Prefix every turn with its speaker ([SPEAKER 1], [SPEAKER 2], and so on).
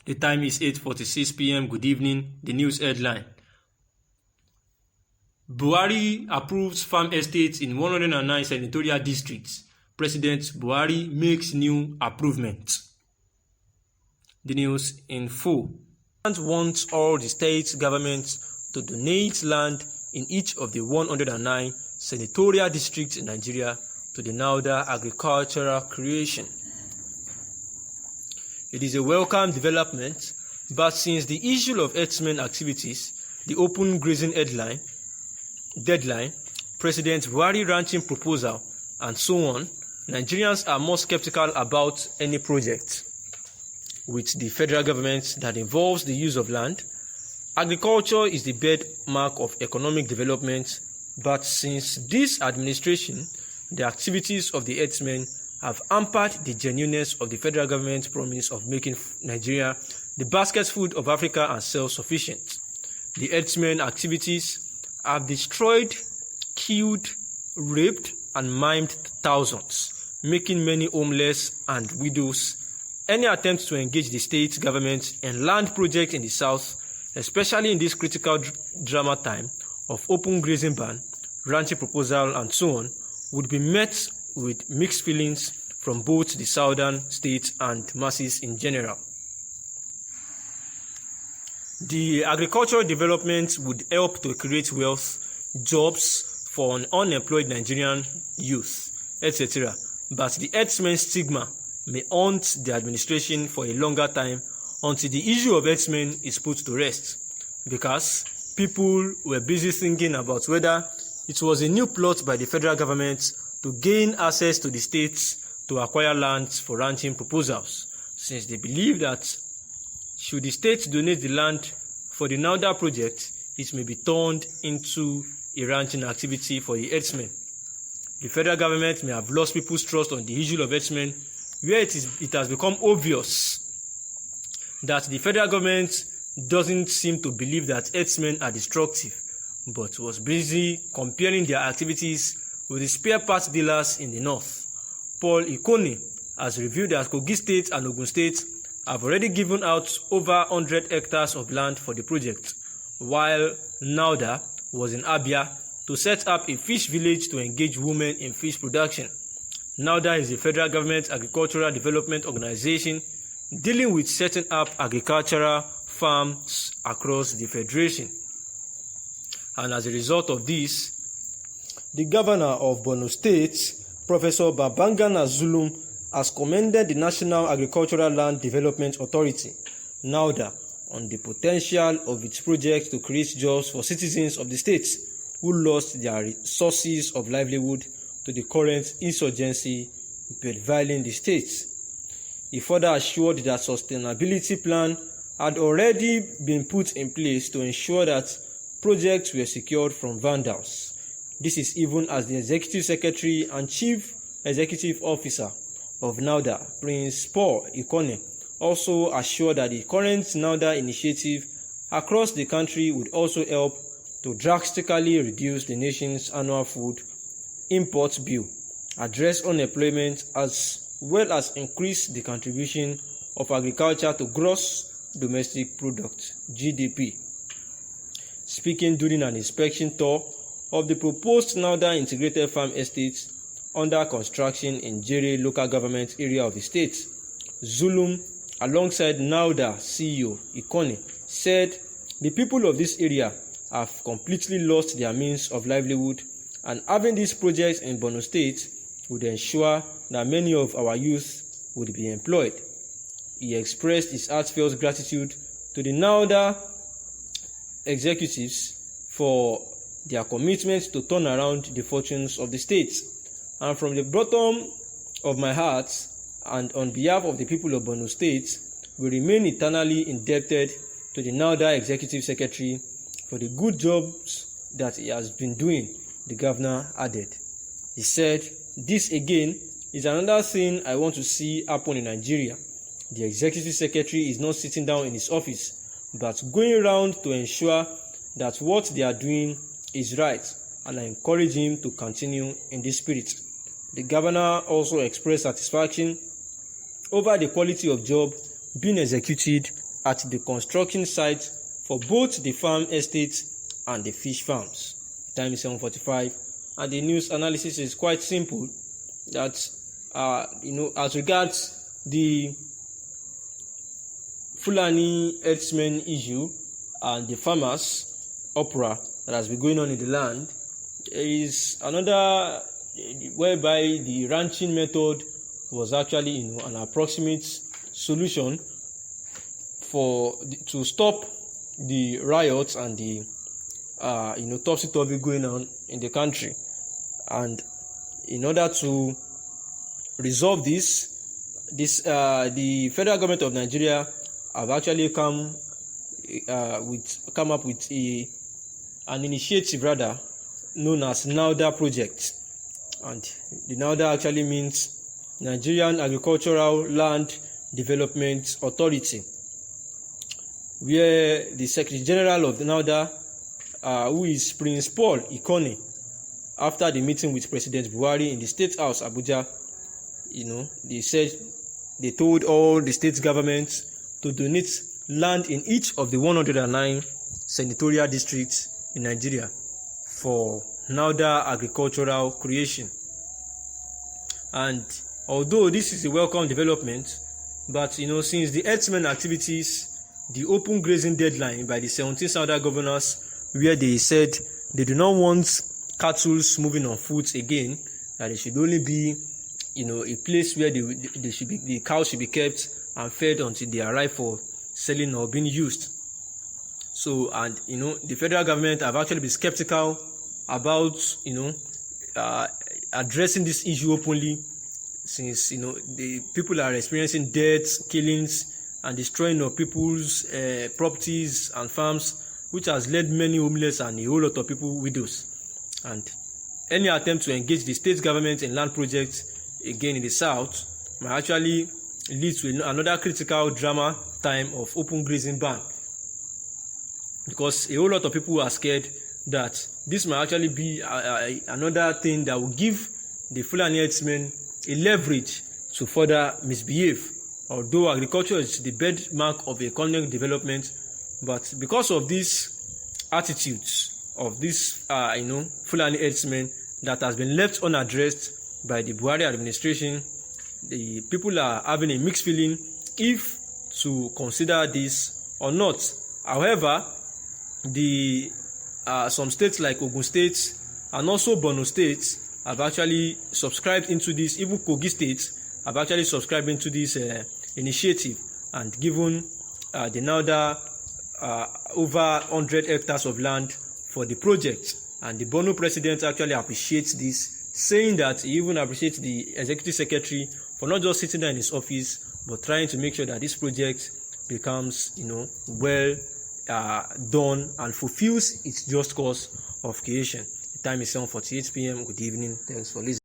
[SPEAKER 1] The time is 8:46 p.m. Good evening. The news headline. Buhari approves farm estates in 109 senatorial districts. President Buhari makes new improvements. The news in full. The government wants all the state governments to donate land in each of the 109 senatorial districts in Nigeria to the Nauda agricultural creation. It is a welcome development, but since the issue of herdsmen activities, the open grazing deadline, President Buhari ranching proposal, and so on, Nigerians are more skeptical about any project with the federal government that involves the use of land. Agriculture is the bedrock of economic development, but since this administration, the activities of the herdsmen have hampered the genuineness of the federal government's promise of making Nigeria the basket food of Africa and self-sufficient. The herdsmen activities have destroyed, killed, raped, and maimed thousands, making many homeless and widows. Any attempt to engage the state government in land projects in the south, especially in this critical drama time of open grazing ban, ranching proposal, and so on, would be met with mixed feelings from both the southern states and masses in general. The agricultural development would help to create wealth, jobs for unemployed Nigerian youth, etc. But the herdsmen stigma may haunt the administration for a longer time until the issue of herdsmen is put to rest, because people were busy thinking about whether it was a new plot by the federal government to gain access to the states to acquire lands for ranching proposals, since they believe that should the states donate the land for the Nauda project, it may be turned into a ranching activity for the herdsmen. The federal government may have lost people's trust on the issue of herdsmen, where it has become obvious that the federal government doesn't seem to believe that herdsmen are destructive, but was busy comparing their activities with the spare parts dealers in the north. Paul Ikone has revealed that Kogi State and Ogun State have already given out over 100 hectares of land for the project, while Nauda was in Abia to set up a fish village to engage women in fish production. Nauda is a federal government agricultural development organization dealing with setting up agricultural farms across the federation. And as a result of this, the governor of Borno State, Professor Babangana Zulum, has commended the National Agricultural Land Development Authority, NAUDA, on the potential of its project to create jobs for citizens of the states who lost their sources of livelihood to the current insurgency prevailing the states. He further assured that sustainability plan had already been put in place to ensure that projects were secured from vandals. This is even as the Executive Secretary and Chief Executive Officer of NAUDA, Prince Paul Ikone, also assured that the current NAUDA initiative across the country would also help to drastically reduce the nation's annual food import bill, address unemployment, as well as increase the contribution of agriculture to gross domestic product, GDP. Speaking during an inspection tour of the proposed Nauda integrated farm estates under construction in Jere local government area of the state, Zulum, alongside Nauda CEO Ikone, said the people of this area have completely lost their means of livelihood, and having these projects in Borno State would ensure that many of our youth would be employed. He expressed his heartfelt gratitude to the Nauda executives for their commitment to turn around the fortunes of the state. And from the bottom of my heart, and on behalf of the people of Borno State, we remain eternally indebted to the Nauda Executive Secretary for the good jobs that he has been doing, the governor added. He said, "This again is another thing I want to see happen in Nigeria. The Executive Secretary is not sitting down in his office, but going around to ensure that what they are doing is right, and I encourage him to continue in this spirit." The governor also expressed satisfaction over the quality of job being executed at the construction site for both the farm estate and the fish farms. The time is 7:45, and the news analysis is quite simple. That as regards the Fulani herdsmen issue and the farmers opera that has been going on in the land, there is another whereby the ranching method was actually an approximate solution to stop the riots and the topsy-turvy going on in the country. And in order to resolve this, the federal government of Nigeria have actually come up with an initiative known as NAUDA project. And the NAUDA actually means Nigerian Agricultural Land Development Authority, where the Secretary General of the NAUDA, who is Prince Paul Ikone, after the meeting with President Buhari in the State House, Abuja, they told all the state governments to donate land in each of the 109 senatorial districts in Nigeria for NAUDA agricultural creation. And although this is a welcome development, but since the herdsmen activities, the open grazing deadline by the 17 Southern governors, where they said they do not want cattle moving on foot again, that it should only be a place where the cows should be kept and fed until they arrive for selling or being used. So, and the federal government have actually been skeptical about addressing this issue openly, since the people are experiencing deaths, killings, and destroying of people's properties and farms, which has led many homeless and a whole lot of people widows. And any attempt to engage the state government in land projects again in the south might actually lead to another critical drama time of open grazing ban, because a whole lot of people are scared that this might actually be another thing that will give the Fulani herdsmen a leverage to further misbehave. Although agriculture is the bedmark of economic development, but because of these attitudes of these Fulani herdsmen that has been left unaddressed by the Buhari administration, the people are having a mixed feeling if to consider this or not. However, some states like Ogun State and also Borno State have actually subscribed into this. Even Kogi State have actually subscribed into this initiative and given the NAUDA over 100 hectares of land for the project. And the Borno president actually appreciates this, saying that he even appreciates the executive secretary for not just sitting there in his office, but trying to make sure that this project becomes well done and fulfills its just cause of creation. The time is 7:48 p.m. Good evening. Thanks for listening.